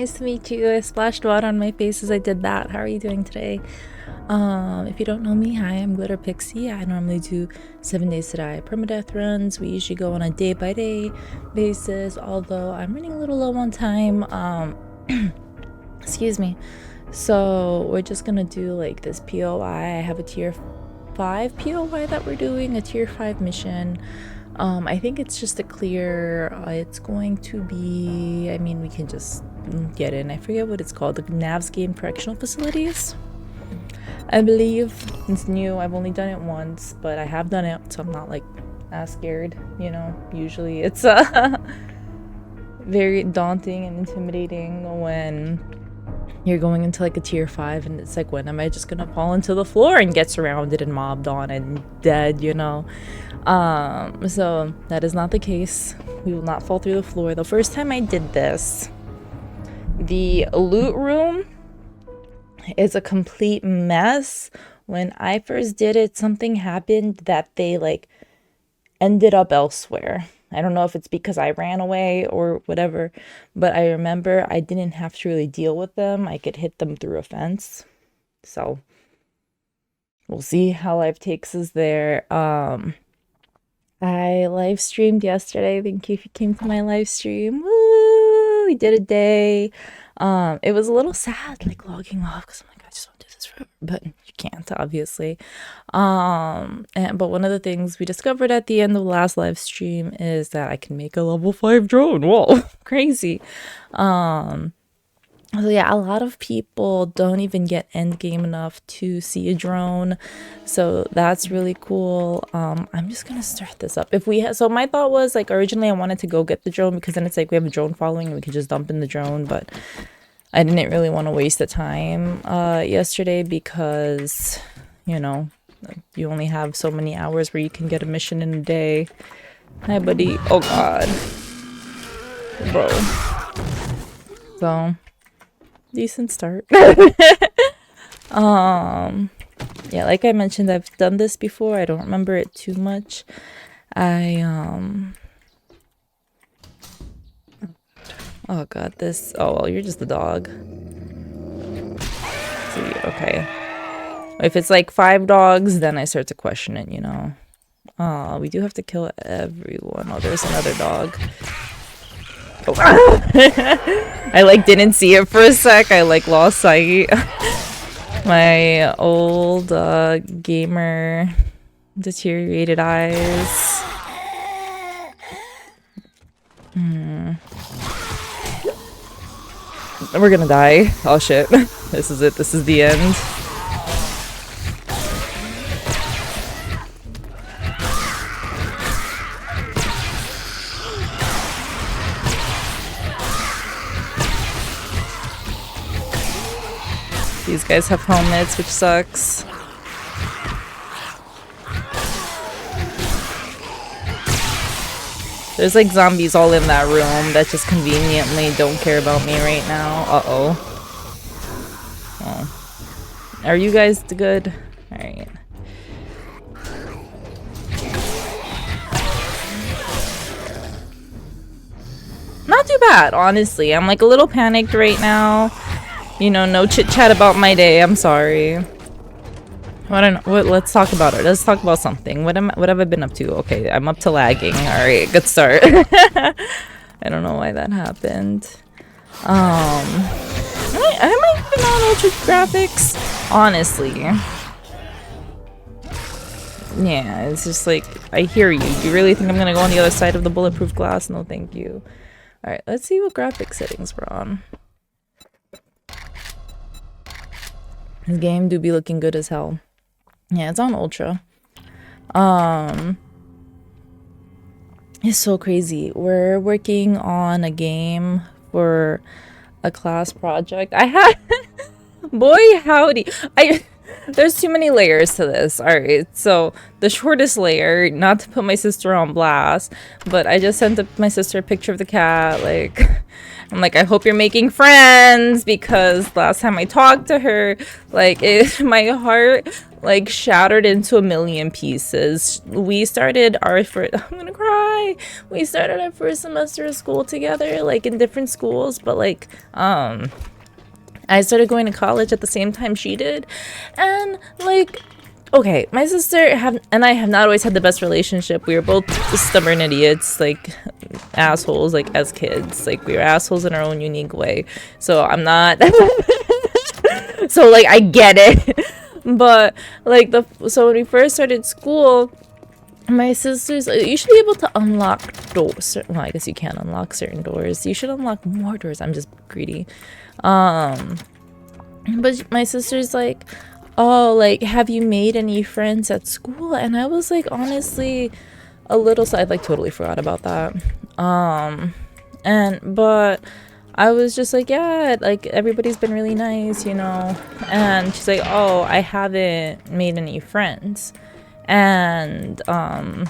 Nice to meet you. I splashed water on my face as I did that. How are you doing today? If you don't know me, hi, I'm Glitter Pixie. I normally do 7 days to die permadeath runs. We usually go on a day-by-day basis, although I'm running a little low on time. Excuse me. So we're just gonna do like this POI. I have a tier 5 POI that we're doing, a tier 5 mission. I think it's just a clear, it's going to be, I mean, we can just get in. I forget what it's called, the Navezgane correctional facilities, I believe. It's new. I've only done it once, but I have done it, so I'm not like as scared, you know. Usually it's very daunting and intimidating when you're going into like a tier 5 and it's like, when am I just gonna fall into the floor and get surrounded and mobbed on and dead, you know. So that is not the case. We will not fall through the floor. The first time I did this, the loot room is a complete mess. When I first did it, something happened that they like ended up elsewhere. I don't know if it's because I ran away or whatever, but I remember I didn't have to really deal with them. I could hit them through a fence. So we'll see how life takes us there. I live streamed yesterday. Thank you if you came to my live stream. Woo! We did a day. It was a little sad, like logging off, because I'm like, I just want to do this forever, but you can't, obviously. But one of the things we discovered at the end of the last live stream is that I can make a level 5 drone. Whoa, crazy. So yeah, a lot of people don't even get end game enough to see a drone, so that's really cool. I'm just gonna start this up. If we so my thought was like, originally I wanted to go get the drone because then it's like we have a drone following and we could just dump in the drone, but I didn't really want to waste the time yesterday because, you know, you only have so many hours where you can get a mission in a day. Hi buddy. Oh god, bro. So decent start. Yeah, like I mentioned, I've done this before. I don't remember it too much. Oh god, this, oh well, you're just a dog. See, okay, if it's like 5 dogs, then I start to question it, you know. We do have to kill everyone. Oh, there's another dog. Oh. I like didn't see it for a sec. I like lost sight. My old gamer deteriorated eyes. We're gonna die. Oh shit. This is it. This is the end. These guys have helmets, which sucks. There's like zombies all in that room that just conveniently don't care about me right now. Uh-oh. Oh. Are you guys good? Alright. Not too bad, honestly. I'm like a little panicked right now. You know, no chit chat about my day. I'm sorry. I don't know. What, let's talk about it. Let's talk about something. What have I been up to? Okay, I'm up to lagging. All right, good start. I don't know why that happened. Am I even on ultra graphics? Honestly. Yeah, it's just like, I hear you. Do you really think I'm gonna go on the other side of the bulletproof glass? No, thank you. All right, let's see what graphic settings we're on. This game do be looking good as hell. Yeah, it's on ultra. It's so crazy. We're working on a game for a class project. I had boy howdy. There's too many layers to this. All right, so the shortest layer, not to put my sister on blast, but I just sent my sister a picture of the cat. Like, I'm like, I hope you're making friends, because last time I talked to her, like, my heart like shattered into a million pieces. We started our first, I'm gonna cry. We started our first semester of school together, like in different schools, but like, I started going to college at the same time she did. And like, okay, my sister and I have not always had the best relationship. We were both stubborn idiots, like assholes, like as kids. Like we were assholes in our own unique way. So I'm not so like I get it. But like so when we first started school, my sister's you should be able to unlock doors. Well, I guess you can't unlock certain doors. You should unlock more doors. I'm just greedy. But my sister's like, oh, like, have you made any friends at school? And I was like, honestly, a little sad. I like totally forgot about that. But I was just like, yeah, like everybody's been really nice, you know. And she's like, oh, I haven't made any friends. And I'm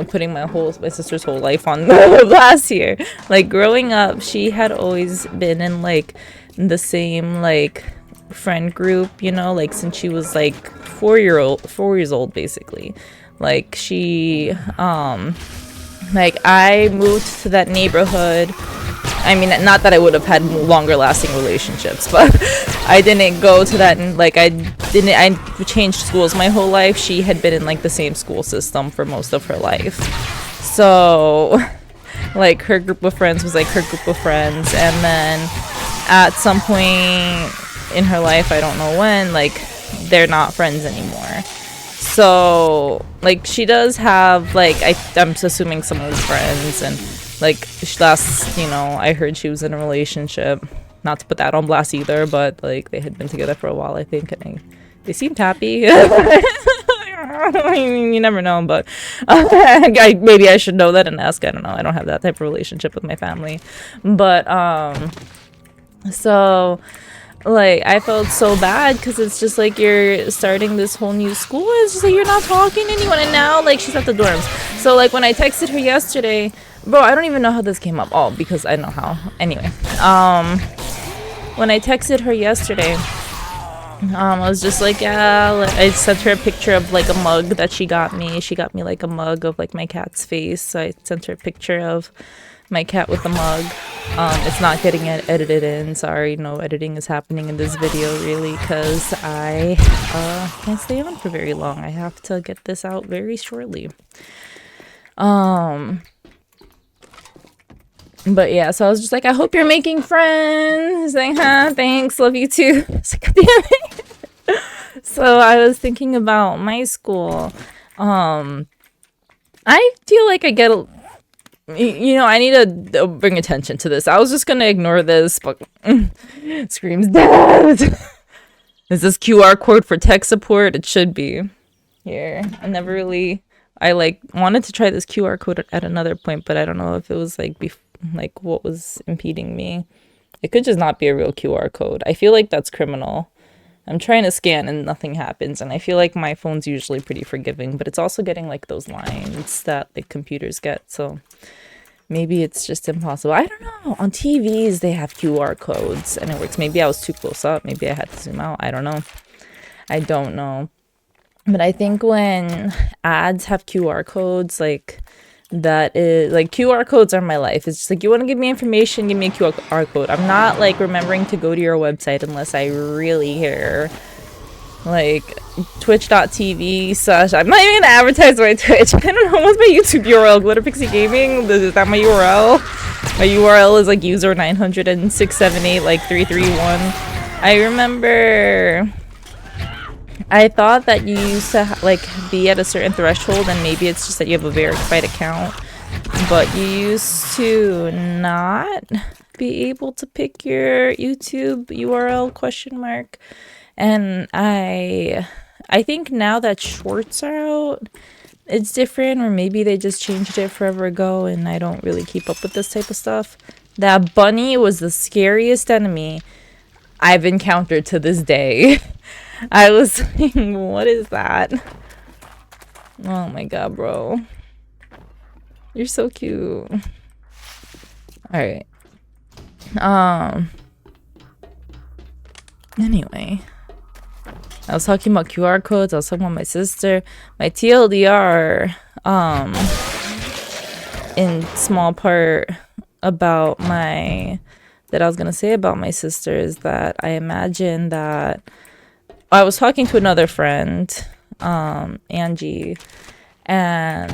putting my sister's whole life on last year. Like growing up, she had always been in like the same like friend group, you know, like since she was like 4 years old basically. Like she like I moved to that neighborhood. I mean, not that I would have had longer lasting relationships, but I didn't go to that, and like I changed schools my whole life. She had been in like the same school system for most of her life. So like her group of friends was like her group of friends, and then at some point in her life, I don't know when, like they're not friends anymore. So like she does have like I'm assuming some old friends, and like last, you know, I heard she was in a relationship. Not to put that on blast either, but like they had been together for a while, I think, and they seemed happy. I mean, you never know, but maybe I should know that and ask. I don't know. I don't have that type of relationship with my family, but so like I felt so bad because it's just like you're starting this whole new school. It's just like you're not talking to anyone, and now like she's at the dorms. So like when I texted her yesterday, bro, I don't even know how this came up. Oh, because I know how. Anyway, when I texted her yesterday, I was just like, yeah, I sent her a picture of like a mug that she got me. She got me like a mug of like my cat's face. So I sent her a picture of my cat with the mug. It's not getting edited in. Sorry, no editing is happening in this video really, because I can't stay on for very long. I have to get this out very shortly. But yeah, so I was just like, I hope you're making friends. Like, huh, thanks, love you too. So I was thinking about my school. I feel like I get, you know, I need to bring attention to this. I was just gonna ignore this, but screams dead. Is this QR code for tech support? It should be. Here, I like wanted to try this QR code at another point, but I don't know if it was like like what was impeding me. It could just not be a real QR code. I feel like that's criminal. I'm trying to scan and nothing happens, and I feel like my phone's usually pretty forgiving, but it's also getting like those lines that like computers get, so maybe it's just impossible. I don't know. On TVs they have QR codes and it works. Maybe I was too close up. Maybe I had to zoom out. I don't know. But I think when ads have QR codes, like that is like QR codes are my life. It's just like, you want to give me information, give me a QR code. I'm not like remembering to go to your website unless I really care. Like twitch.tv/ I'm not even gonna advertise my Twitch. I don't know, what's my YouTube URL? Glitter Pixie Gaming? Is that my URL? My URL is like user 90678 like 331. I remember I thought that you used to like be at a certain threshold, and maybe it's just that you have a verified account, but you used to not be able to pick your YouTube URL ? And I think now that shorts are out, it's different, or maybe they just changed it forever ago and I don't really keep up with this type of stuff. That bunny was the scariest enemy I've encountered to this day. I was like, what is that? Oh my god, bro. You're so cute. Alright. Anyway. I was talking about QR codes. I was talking about my sister. My TLDR, in small part about that I was gonna say about my sister is that I imagine that I was talking to another friend, Angie, and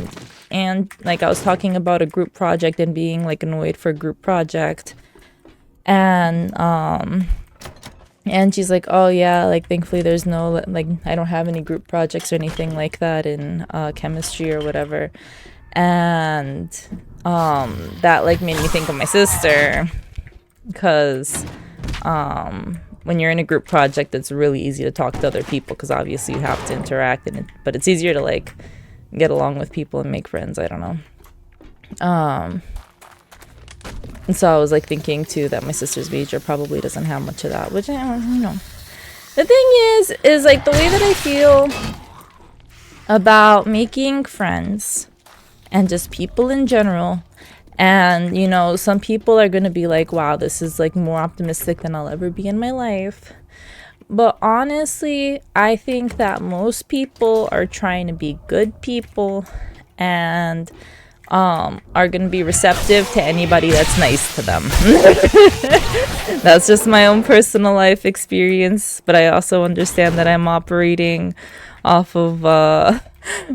like I was talking about a group project and being like annoyed for a group project, and she's like, oh yeah, like thankfully there's no, like I don't have any group projects or anything like that in chemistry or whatever. And that like made me think of my sister, because when you're in a group project, it's really easy to talk to other people because obviously you have to interact, but it's easier to like get along with people and make friends. I don't know. And so I was like thinking too that my sister's major probably doesn't have much of that, which I don't know. The thing is like the way that I feel about making friends and just people in general. And, you know, some people are going to be like, wow, this is like more optimistic than I'll ever be in my life. But honestly, I think that most people are trying to be good people and are going to be receptive to anybody that's nice to them. That's just my own personal life experience. But I also understand that I'm operating off of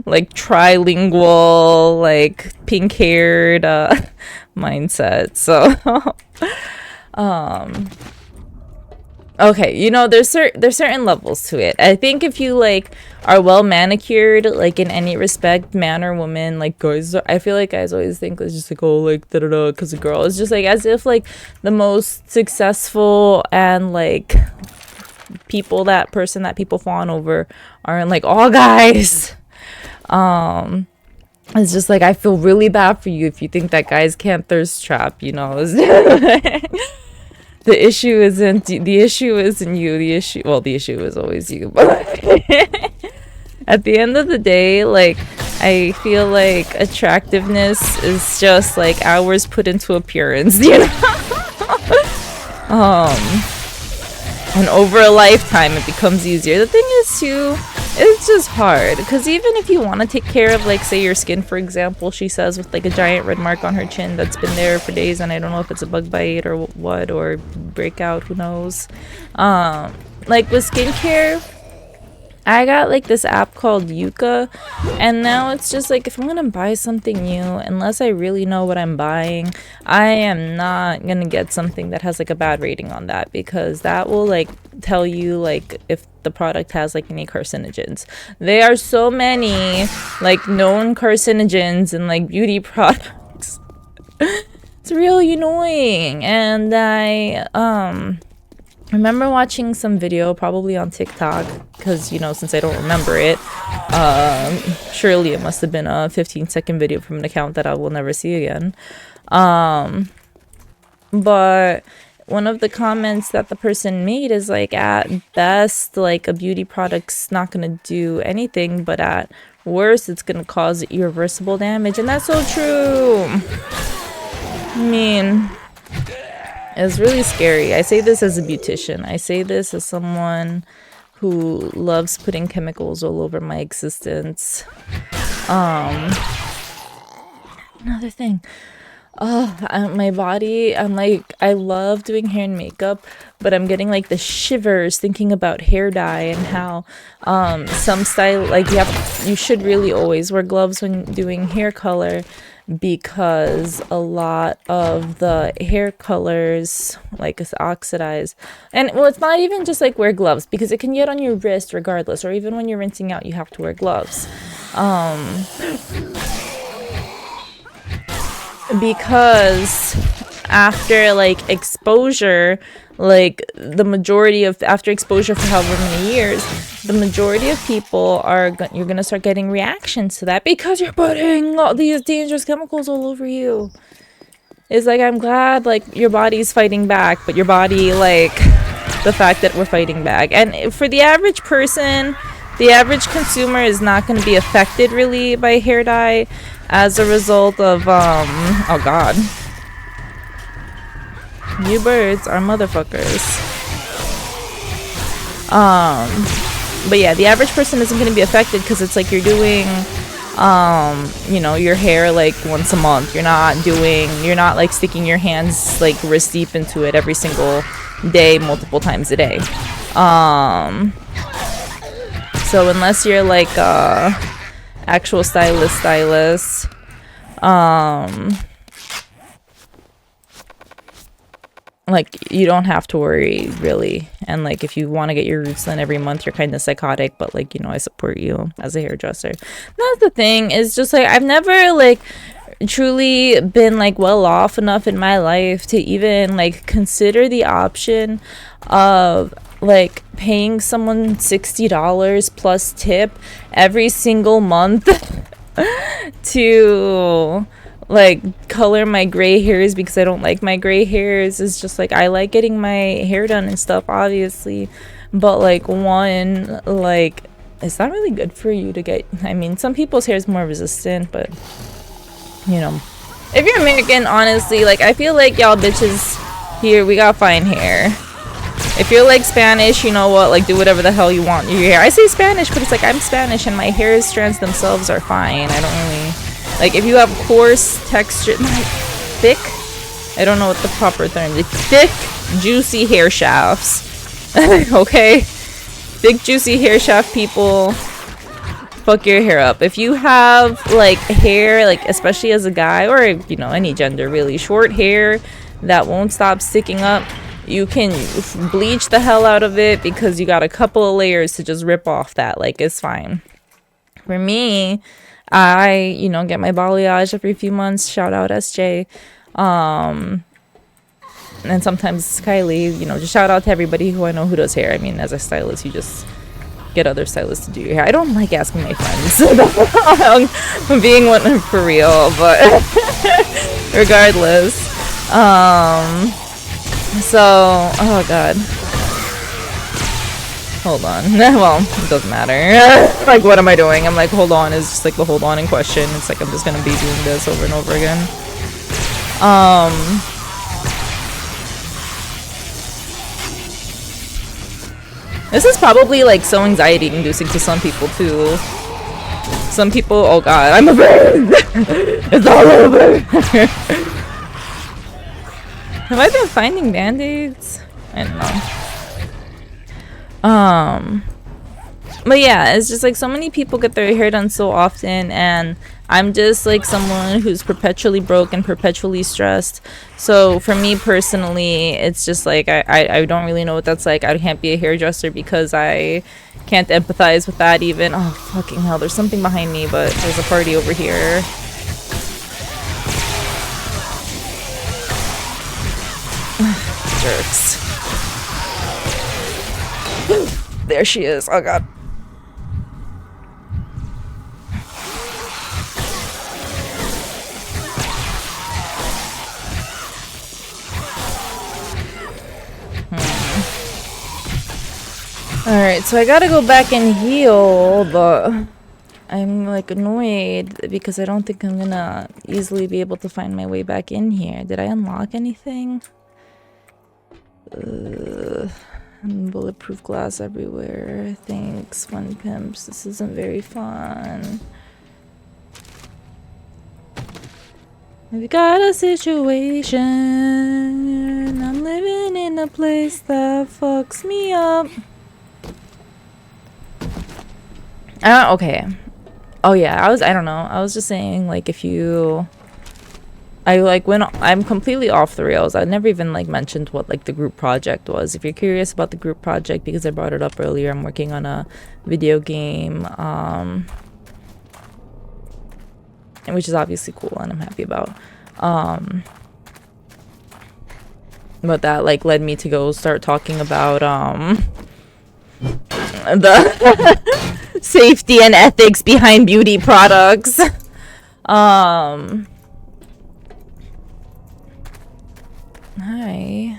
like trilingual, like pink-haired mindset. So okay, you know, there's certain levels to it. I think if you like are well manicured, like in any respect, man or woman, like guys, I feel like guys always think it's just like, oh, like da da da, because a girl is just like as if like the most successful and like person that people fawn over aren't like all guys. It's just like I feel really bad for you if you think that guys can't thirst trap, you know. The issue isn't you. The issue is always you. But at the end of the day, like I feel like attractiveness is just like hours put into appearance, you know. And over a lifetime it becomes easier. The thing is too, it's just hard because even if you want to take care of, like, say your skin, for example, she says, with like a giant red mark on her chin that's been there for days, and I don't know if it's a bug bite or what, or breakout, who knows. Like with skincare, I got like this app called Yuka, and now it's just like if I'm gonna buy something new, unless I really know what I'm buying, I am not gonna get something that has like a bad rating on that, because that will like tell you like if the product has like any carcinogens. There are so many like known carcinogens in like beauty products. It's really annoying. And I remember watching some video, probably on TikTok, because, you know, since I don't remember it, surely it must have been a 15-second video from an account that I will never see again. But one of the comments that the person made is like, at best, like a beauty product's not gonna do anything, but at worst, it's gonna cause irreversible damage, and that's so true. I mean, it's really scary. I say this as a beautician. I say this as someone who loves putting chemicals all over my existence. Another thing. My body, I'm like, I love doing hair and makeup, but I'm getting like the shivers thinking about hair dye and how some style, like you should really always wear gloves when doing hair color, because a lot of the hair colors like is oxidized. And well, it's not even just like wear gloves, because it can get on your wrist regardless, or even when you're rinsing out you have to wear gloves, because after like exposure, like the majority of after exposure for however many years, the majority of people you're gonna start getting reactions to that, because you're putting all these dangerous chemicals all over you. It's like, I'm glad like your body's fighting back, but your body, like, the fact that we're fighting back, and for the average person, the average consumer is not going to be affected really by hair dye as a result of oh god, you birds are motherfuckers. But yeah, the average person isn't going to be affected because it's like you're doing you know, your hair like once a month. You're not like sticking your hands like wrist deep into it every single day, multiple times a day. So unless you're like actual stylist, like you don't have to worry really. And like if you want to get your roots done every month, you're kind of psychotic, but like, you know, I support you as a hairdresser. That's the thing, is just like I've never like truly been like well off enough in my life to even like consider the option of like paying someone $60 plus tip every single month to like color my gray hairs, because I don't like my gray hairs. It's just like I like getting my hair done and stuff, obviously, but like one, like it's not really good for you to get, I mean, some people's hair is more resistant, but you know, if you're American, honestly, like I feel like y'all bitches here, we got fine hair. If you're like Spanish, you know what, like do whatever the hell you want your hair. I say Spanish, but it's like I'm Spanish and my hair strands themselves are fine. I don't really, like if you have coarse texture, thick, I don't know what the proper term is, thick juicy hair shafts. Okay, thick juicy hair shaft people, fuck your hair up. If you have like hair, like especially as a guy, or you know, any gender really, short hair that won't stop sticking up, you can bleach the hell out of it because you got a couple of layers to just rip off that, like it's fine. For me, I, you know, get my balayage every few months, shout out SJ, and sometimes Kylie, you know, just shout out to everybody who I know who does hair. I mean, as a stylist, you just get other stylists to do your hair. I don't like asking my friends from being one for real, but regardless, so, oh god, hold on. Well, it doesn't matter. Like, what am I doing? I'm like, hold on is just like the hold on in question. It's like I'm just gonna be doing this over and over again. This is probably like so anxiety inducing to some people too. Some people, oh god, I'm afraid. It's all over. Have I been finding band-aids? I don't know. But yeah, it's just like so many people get their hair done so often, and I'm just like someone who's perpetually broke and perpetually stressed. So for me personally, it's just like I don't really know what that's like. I can't be a hairdresser because I can't empathize with that even. Oh fucking hell, there's something behind me, but there's a party over here. Jerks. There she is. Oh god. Alright, so I gotta go back and heal, but I'm like annoyed because I don't think I'm gonna easily be able to find my way back in here. Did I unlock anything? Bulletproof glass everywhere. Thanks, Fun Pimps. This isn't very fun. We've got a situation. I'm living in a place that fucks me up. Okay. Oh yeah, I don't know. I was just saying, like, if you... I'm completely off the rails. I never even like mentioned what like the group project was. If you're curious about the group project, because I brought it up earlier, I'm working on a video game, which is obviously cool and I'm happy about. But that like led me to go start talking about the safety and ethics behind beauty products. Hi.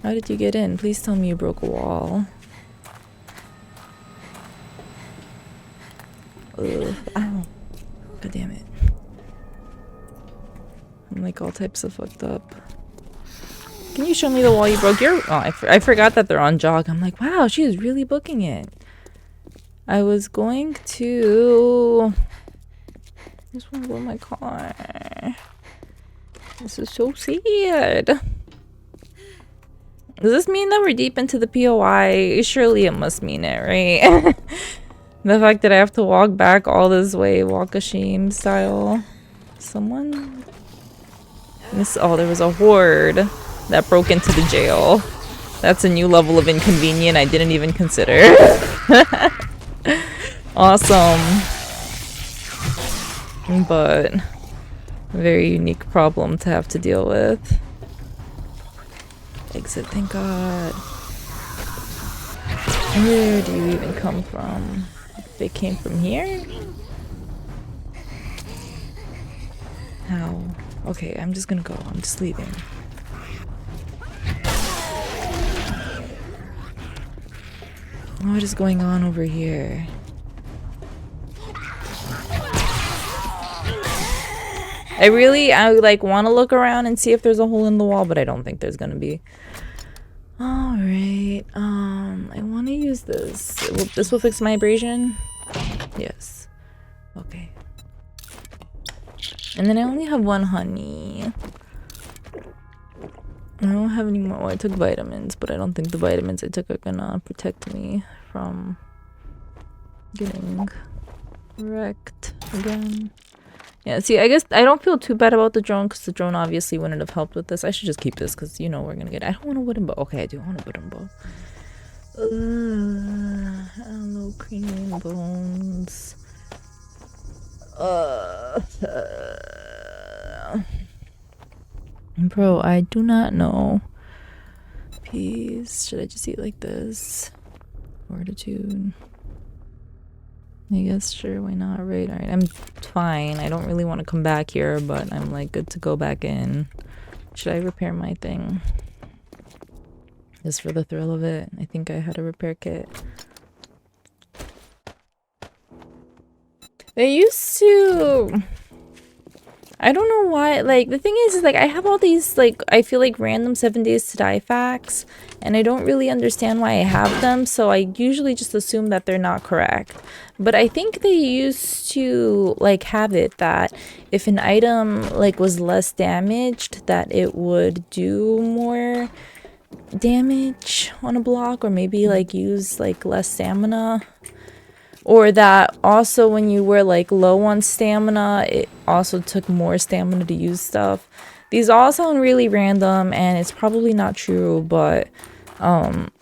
How did you get in? Please tell me you broke a wall. Ugh. Ow. God damn it. I'm like all types of fucked up. Can you show me the wall you broke? I forgot that they're on jog. I'm like, wow, she is really booking it. I was going to... I just want to go in my car. This is so sad. Does this mean that we're deep into the POI? Surely it must mean it, right? The fact that I have to walk back all this way, walk of shame style. Someone? Oh, there was a horde that broke into the jail. That's a new level of inconvenient I didn't even consider. Awesome. But very unique problem to have to deal with. Exit, thank God. Where do you even come from? They came from here? How? Okay, I'm just gonna go. I'm just leaving. What is going on over here? I like want to look around and see if there's a hole in the wall, but I don't think there's gonna be. All right. I want to use this. This will fix my abrasion. Yes. Okay. And then I only have one honey. I don't have any more. Well, I took vitamins, but I don't think the vitamins I took are gonna protect me from getting wrecked again. Yeah, see, I guess I don't feel too bad about the drone because the drone obviously wouldn't have helped with this. I should just keep this because, you know, we're gonna get... I don't want a wooden bow. Okay, I do want a wooden bow. Hello, cream bones. Bro, I do not know. Peas. Should I just eat like this? Fortitude. I guess, sure, why not? Right, alright, I'm fine. I don't really want to come back here, but I'm like good to go back in. Should I repair my thing? Just for the thrill of it. I think I had a repair kit. They used to... I don't know why, like, the thing is like, I have all these, like, I feel like random 7 days to die facts, and I don't really understand why I have them, so I usually just assume that they're not correct. But I think they used to, like, have it that if an item, like, was less damaged, that it would do more damage on a block, or maybe, like, use, like, less stamina. Or that also when you were like low on stamina, it also took more stamina to use stuff. These all sound really random and it's probably not true, but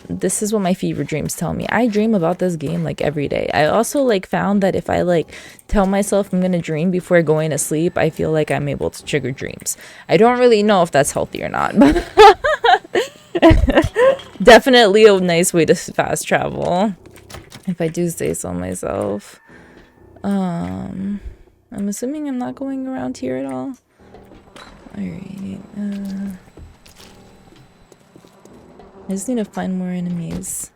this is what my fever dreams tell me. I dream about this game like every day. I also like found that if I like tell myself I'm gonna dream before going to sleep, I feel like I'm able to trigger dreams. I don't really know if that's healthy or not, but definitely a nice way to fast travel. If I do say so myself. I'm assuming I'm not going around here at all. Alright. I just need to find more enemies.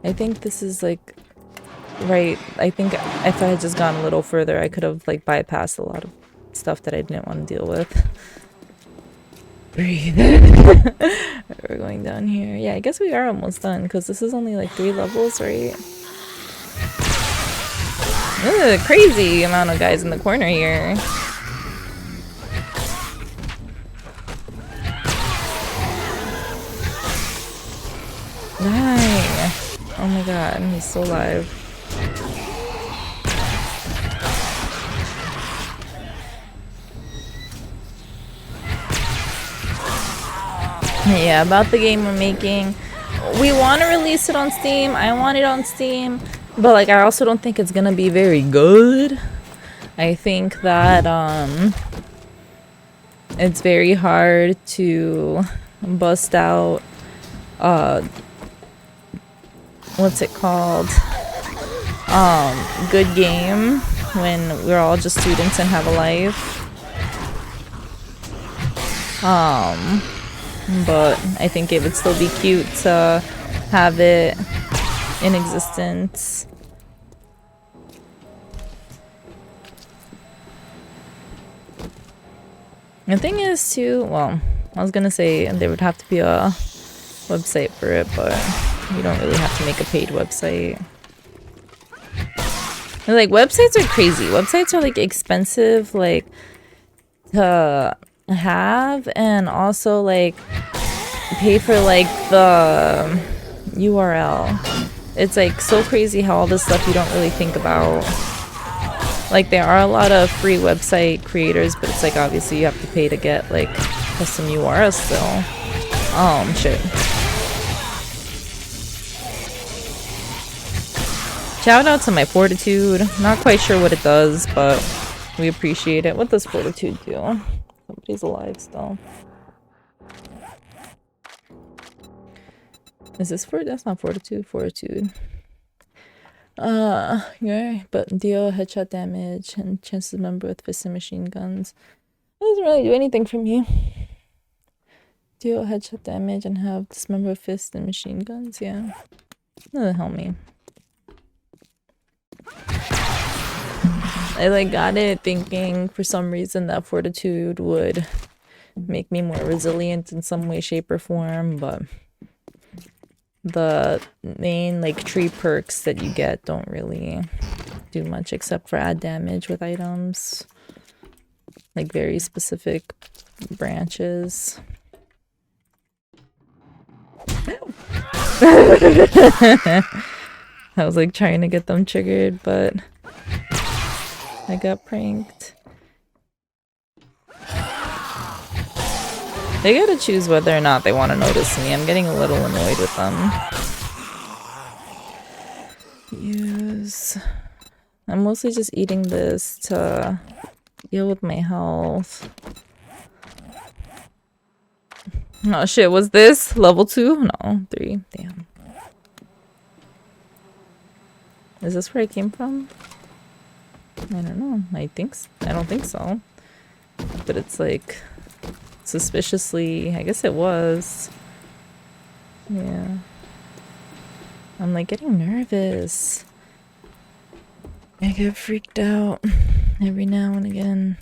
I think this is like... Right. I think if I had just gone a little further, I could have like bypassed a lot of stuff that I didn't want to deal with. Breathe. We're going down here. Yeah, I guess we are almost done because this is only like 3 levels, right? Ugh, crazy amount of guys in the corner here. Dang. Oh my god, he's so alive. Yeah, about the game we're making. We want to release it on Steam. I want it on Steam. But like I also don't think it's gonna be very good. I think that it's very hard to bust out what's it called? Good game when we're all just students and have a life. But I think it would still be cute to have it in existence. The thing is too, well, I was gonna say there would have to be a website for it, but you don't really have to make a paid website. Like, websites are crazy. Websites are, like, expensive, like, to have, and also, like, pay for, like, the URL. It's, like, so crazy how all this stuff you don't really think about. Like, there are a lot of free website creators, but it's, like, obviously you have to pay to get, like, custom URLs still. Shit. Shout out to my Fortitude. Not quite sure what it does, but we appreciate it. What does Fortitude do? Somebody's alive still. Is this that's not Fortitude? Fortitude. Yeah, but deal headshot damage and chances member with fist and machine guns. It doesn't really do anything for me. Deal headshot damage and have dismember with fist and machine guns, yeah. Doesn't help me. I like got it thinking for some reason that Fortitude would make me more resilient in some way, shape, or form, but the main like tree perks that you get don't really do much except for add damage with items, like very specific branches. I was like trying to get them triggered, but I got pranked. They gotta choose whether or not they want to notice me. I'm getting a little annoyed with them. Use... I'm mostly just eating this to deal with my health. Oh shit, was this level 2? No, 3. Damn. Is this where I came from? I don't know. I don't think so. But it's like suspiciously, I guess it was. Yeah. I'm like getting nervous. I get freaked out every now and again.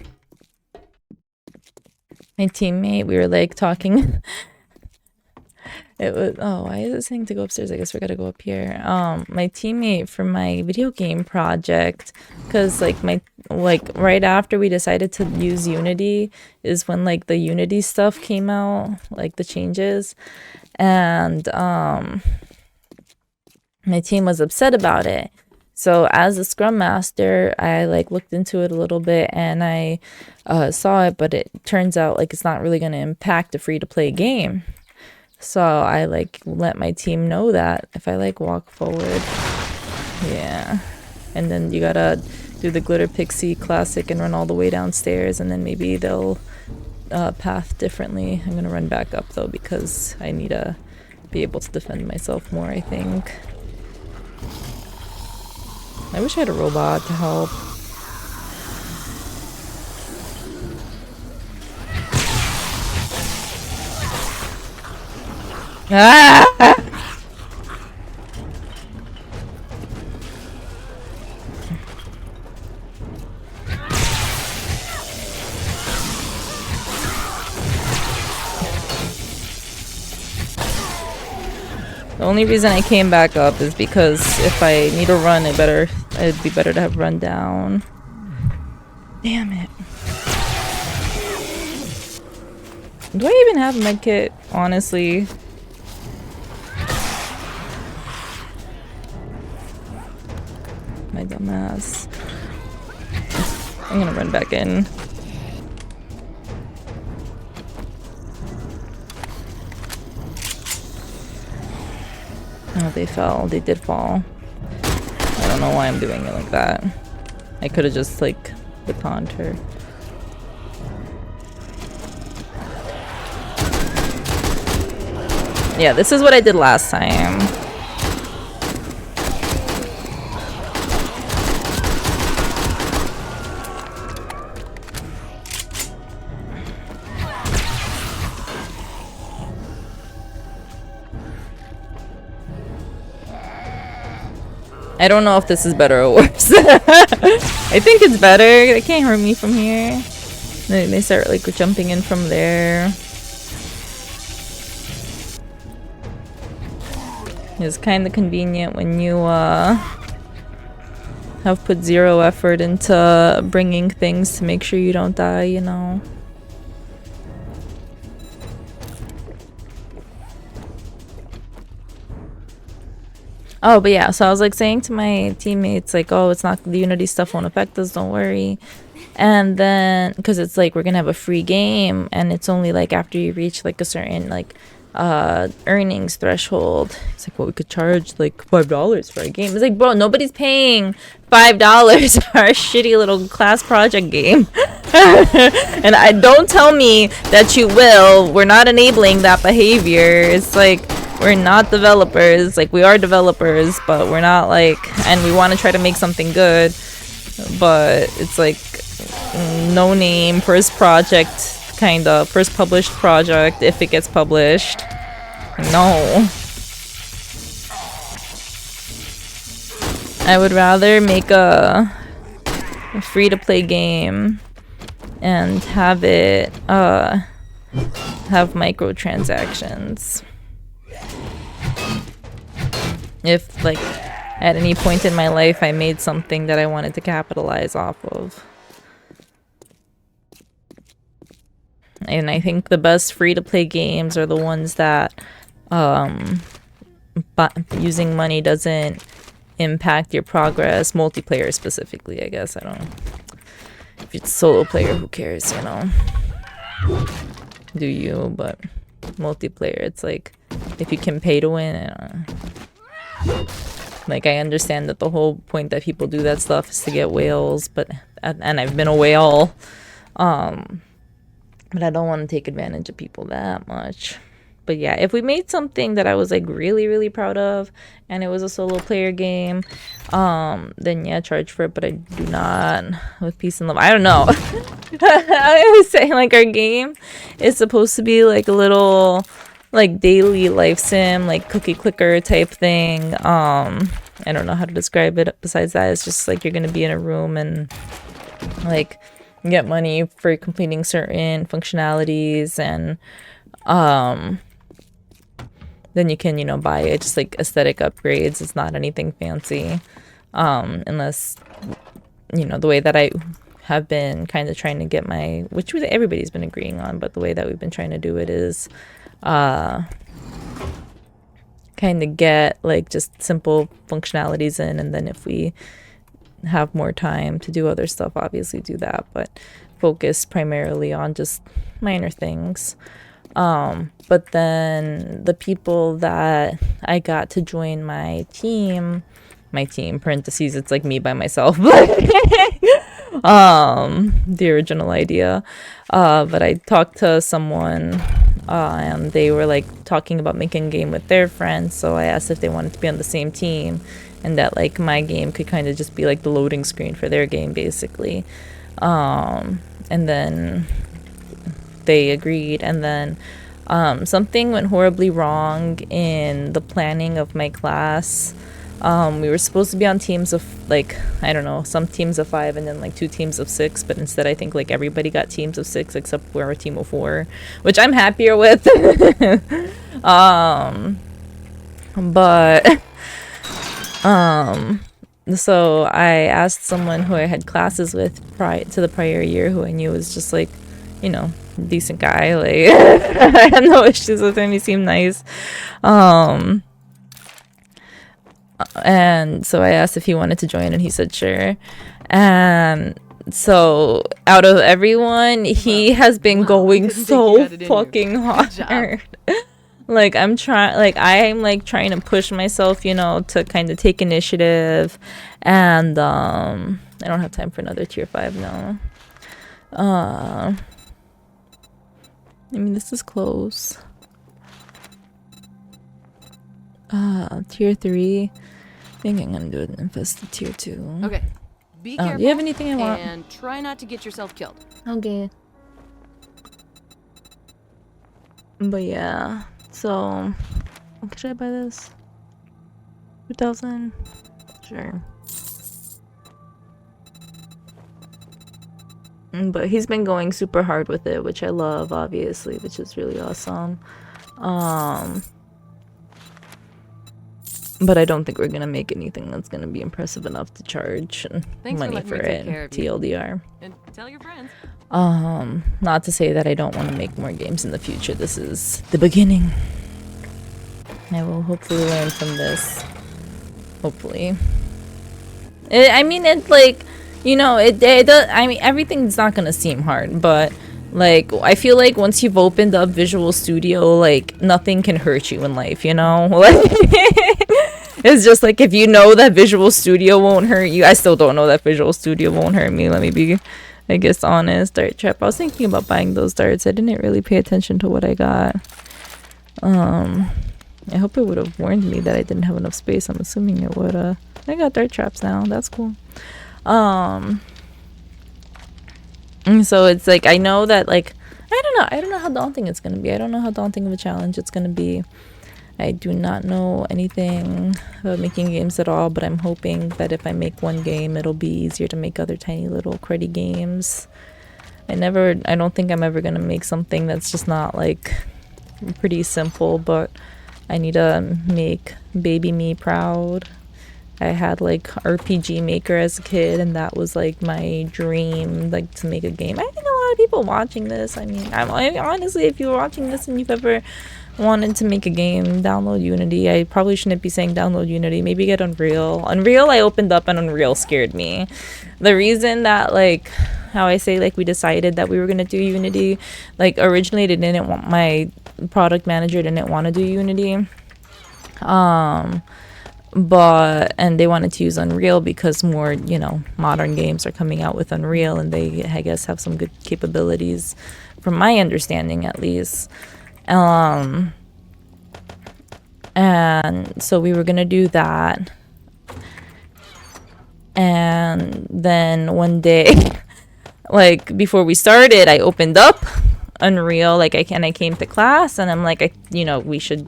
My teammate, we were like talking. It was, oh, why is it saying to go upstairs? I guess we gotta go up here. My teammate for my video game project, because like right after we decided to use Unity is when like the Unity stuff came out, like the changes, and my team was upset about it. So as a Scrum Master, I like looked into it a little bit and I saw it, but it turns out like it's not really going to impact a free-to-play game. So I like let my team know that if I like walk forward, yeah, and then you gotta do the Glitter Pixie Classic and run all the way downstairs, and then maybe they'll path differently. I'm gonna run back up though because I need to be able to defend myself more, I think. I wish I had a robot to help. Ah! The only reason I came back up is because if I need to run, it'd be better to have run down. Damn it. Do I even have a med kit, honestly? My dumbass. I'm gonna run back in. Oh, they fell. They did fall. I don't know why I'm doing it like that. I could have just, like, batoned her. Yeah, this is what I did last time. I don't know if this is better or worse. I think it's better. They can't hurt me from here. They start like jumping in from there. It's kind of convenient when you have put zero effort into bringing things to make sure you don't die, you know. Oh, but yeah, so I was like saying to my teammates, like, oh, it's not, the Unity stuff won't affect us, don't worry. And then, because it's like we're gonna have a free game, and it's only like after you reach like a certain like earnings threshold. It's like, well, we could charge like $5 for a game. It's like, bro, nobody's paying $5 for a shitty little class project game. And I don't tell me that you will. We're not enabling that behavior. It's like, we're not developers. Like, we are developers, but we're not like, and we want to try to make something good, but it's like no name, first project, kind of first published project if it gets published. No, I would rather make a free-to-play game and have it have microtransactions. If like at any point in my life I made something that I wanted to capitalize off of. And I think the best free-to-play games are the ones that but using money doesn't impact your progress. Multiplayer specifically, I guess. I don't know. If it's solo player, who cares, you know? Do you? But multiplayer, it's like, if you can pay to win, I don't know. Like, I understand that the whole point that people do that stuff is to get whales, but and I've been a whale, but I don't want to take advantage of people that much. But yeah, if we made something that I was like really, really proud of, and it was a solo player game, then yeah, charge for it. But I do not with peace and love. I don't know. I was saying, like, our game is supposed to be like a little like daily life sim, like cookie clicker type thing. I don't know how to describe it besides that. It's just like you're gonna be in a room and like get money for completing certain functionalities, and then you can, you know, buy it, just like aesthetic upgrades. It's not anything fancy, unless, you know, the way that I have been kind of trying to get my, which everybody's been agreeing on, but the way that we've been trying to do it is kind of get like just simple functionalities in, and then if we have more time to do other stuff, obviously do that, but focus primarily on just minor things. But then the people that I got to join my team, parentheses, it's like me by myself, the original idea, but I talked to someone, and they were like talking about making a game with their friends, so I asked if they wanted to be on the same team, and that like my game could kind of just be like the loading screen for their game, basically. And then they agreed, and then something went horribly wrong in the planning of my class. We were supposed to be on teams of like, I don't know, some teams of 5 and then like 2 teams of 6, but instead I think like everybody got teams of 6 except we're a team of 4, which I'm happier with. But so I asked someone who I had classes with to the prior year, who I knew was just like, you know, decent guy, like I had no issues with him, he seemed nice, and so I asked if he wanted to join, and he said sure. And so out of everyone, he has been going so fucking hard. Like I'm trying to push myself, you know, to kind of take initiative, and I don't have time for another tier 5 now. I mean, this is close. Tier 3. I think I'm gonna do an infested tier 2. Okay. Be careful. Do you have anything I want? And try not to get yourself killed. Okay. But yeah, so should I buy this? 2,000? Sure. But he's been going super hard with it, which I love, obviously, which is really awesome. But I don't think we're gonna make anything that's gonna be impressive enough to charge Thanks for money letting for me take it. care of you. TLDR. And tell your friends. Not to say that I don't want to make more games in the future. This is the beginning. I will hopefully learn from this. Hopefully. I mean, it's like, you know, it does. I mean, everything's not gonna seem hard, but like, I feel like once you've opened up Visual Studio, like, nothing can hurt you in life, you know? Like, it's just like, if you know that Visual Studio won't hurt you, I still don't know that Visual Studio won't hurt me. Let me be, I guess, honest. Dart Trap. I was thinking about buying those darts. I didn't really pay attention to what I got. I hope it would have warned me that I didn't have enough space. I'm assuming it would. I got dart traps now. That's cool. And so it's like, I know that, like, I don't know how daunting it's gonna be. I don't know how daunting of a challenge it's gonna be. I do not know anything about making games at all, but I'm hoping that if I make one game, it'll be easier to make other tiny little cruddy games. I don't think I'm ever gonna make something that's just not, like, pretty simple, but I need to make baby me proud. I had like RPG Maker as a kid, and that was like my dream, like, to make a game. I think a lot of people watching this, I mean, honestly, if you're watching this and you've ever wanted to make a game, download Unity. I probably shouldn't be saying download Unity. Maybe get Unreal. Unreal, I opened up and Unreal scared me. The reason that, like, how I say, like, we decided that we were gonna do Unity, like, originally they didn't want, my product manager didn't want to do Unity. And they wanted to use Unreal because more, you know, modern games are coming out with Unreal, and they, I guess, have some good capabilities, from my understanding at least. And so we were gonna do that, and then one day, like, before we started, I opened up Unreal, like, I came to class, and I'm like, you know, we should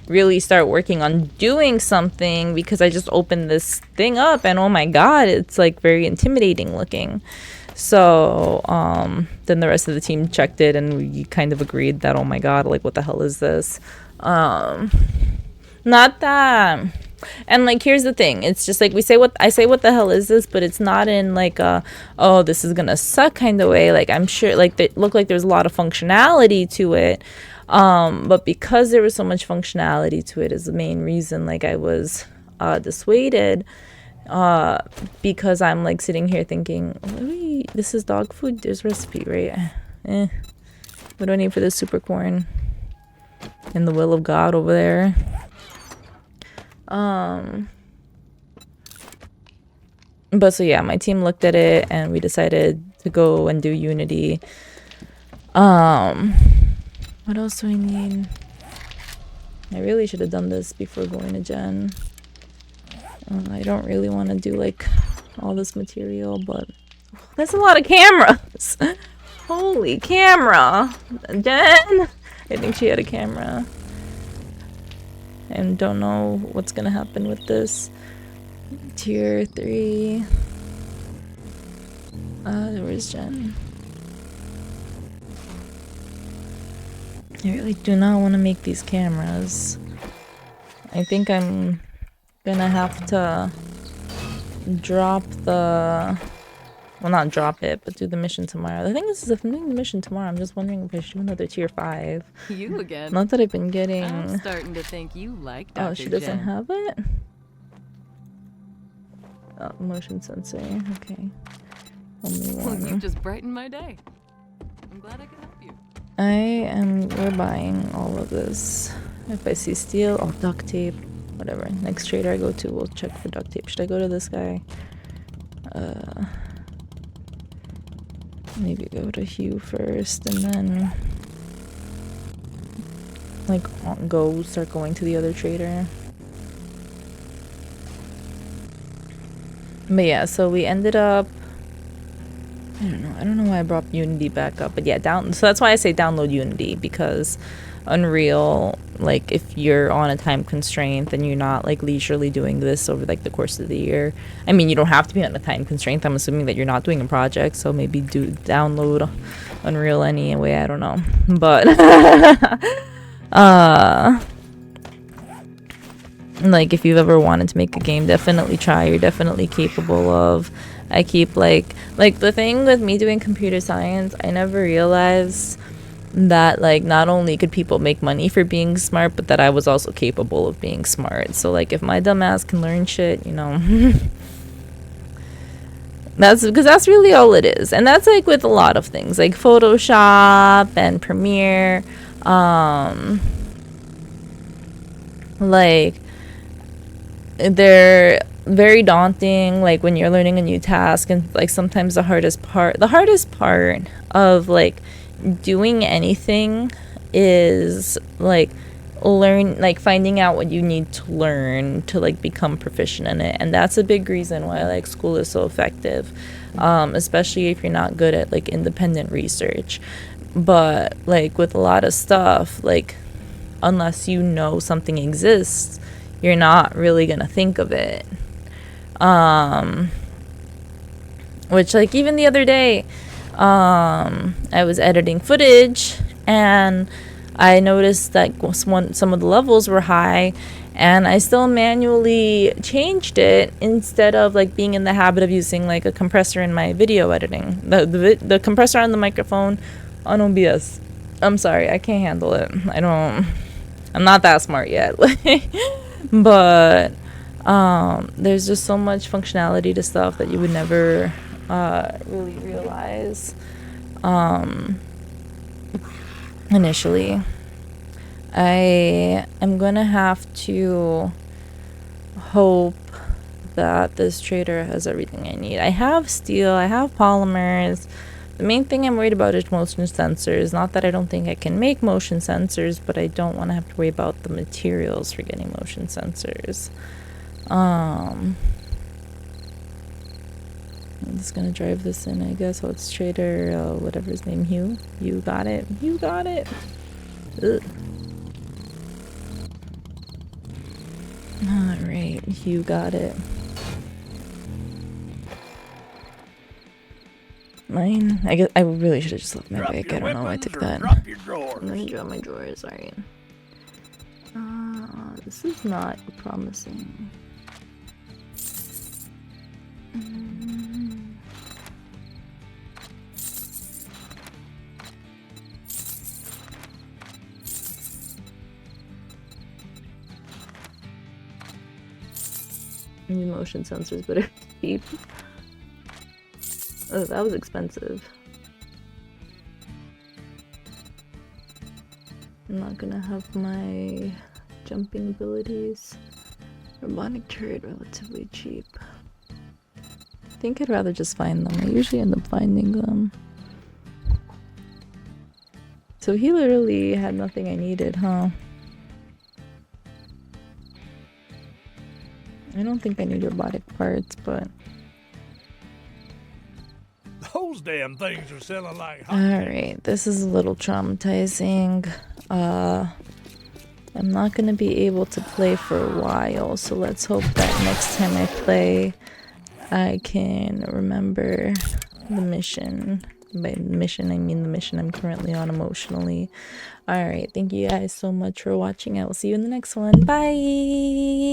really start working on doing something, because I just opened this thing up and oh my god, it's like very intimidating looking. So then the rest of the team checked it, and we kind of agreed that, oh my god, like, what the hell is this? Not that, and like, here's the thing, it's just like, I say what the hell is this, but it's not in like a, oh, this is gonna suck kind of way. Like, I'm sure, like, it looked like there's a lot of functionality to it, but because there was so much functionality to it is the main reason, like, I was dissuaded, because I'm like sitting here thinking, wait, this is dog food, there's recipe, right? What do I need for this super corn? In the will of God over there. But so yeah, my team looked at it and we decided to go and do Unity. What else do I need? I really should have done this before going to Gen. I don't really want to do like all this material, but that's a lot of cameras. Holy camera. Jen, I think she had a camera. And don't know what's gonna happen with this. Tier 3. Where's Jen? I really do not want to make these cameras. I think I'm gonna have to drop the... Well, not drop it, but do the mission tomorrow. The thing is, if I'm doing the mission tomorrow, I'm just wondering if I should do another tier 5. You again. Not that I've been getting... I'm starting to think you like Dr. Oh, she doesn't Jen. have it? Oh, motion sensor. Okay. Only Well, you one. just brightened my day. I'm glad I could help you. We're buying all of this. If I see steel, oh, duct tape. Whatever. Next trader I go to, we'll check for duct tape. Should I go to this guy? Maybe go to Hugh first, and then like start going to the other trader. But yeah, so we ended up, I don't know why I brought Unity back up, but yeah, so that's why I say download Unity, because Unreal, like, if you're on a time constraint, then you're not like leisurely doing this over like the course of the year. I mean, you don't have to be on a time constraint. I'm assuming that you're not doing a project, so maybe download Unreal anyway. I don't know, but Like, if you've ever wanted to make a game, definitely try. You're definitely capable of. I keep like the thing with me doing computer science, I never realized that like not only could people make money for being smart, but that I was also capable of being smart. So like if my dumb ass can learn shit, you know, that's because that's really all it is. And that's like with a lot of things like Photoshop and Premiere, like they're very daunting, like when you're learning a new task. And like sometimes the hardest part of like doing anything is like finding out what you need to learn to like become proficient in it. And that's a big reason why like school is so effective, especially if you're not good at like independent research. But like with a lot of stuff, like unless you know something exists, you're not really gonna think of it. Which like even the other day, I was editing footage and I noticed that some of the levels were high, and I still manually changed it instead of like being in the habit of using like a compressor in my video editing. The compressor on the microphone, oh no BS. I'm sorry, I can't handle it. I'm not that smart yet. But there's just so much functionality to stuff that you would never really realize initially. I am gonna have to hope that this trader has everything I need. I have steel, I have polymers. The main thing I'm worried about is motion sensors. Not that I don't think I can make motion sensors, but I don't want to have to worry about the materials for getting motion sensors. I'm just gonna drive this in, I guess. Oh, it's trader, whatever his name, Hugh. You got it. You got it. Ugh. Alright, you got it. Mine? I guess I really should have just left my bike. I don't know why I took that. Let me drop my drawers, sorry. This is not promising. New motion sensors, but it's cheap. Oh, that was expensive. I'm not gonna have my jumping abilities. Robotic turret, relatively cheap. I think I'd rather just find them. I usually end up finding them. So he literally had nothing I needed, huh? I don't think I need robotic parts, but... Those damn things are selling like hot. Alright, this is a little traumatizing. I'm not gonna be able to play for a while, so let's hope that next time I play, I can remember the mission. By mission, I mean the mission I'm currently on emotionally. Alright, thank you guys so much for watching. I will see you in the next one. Bye!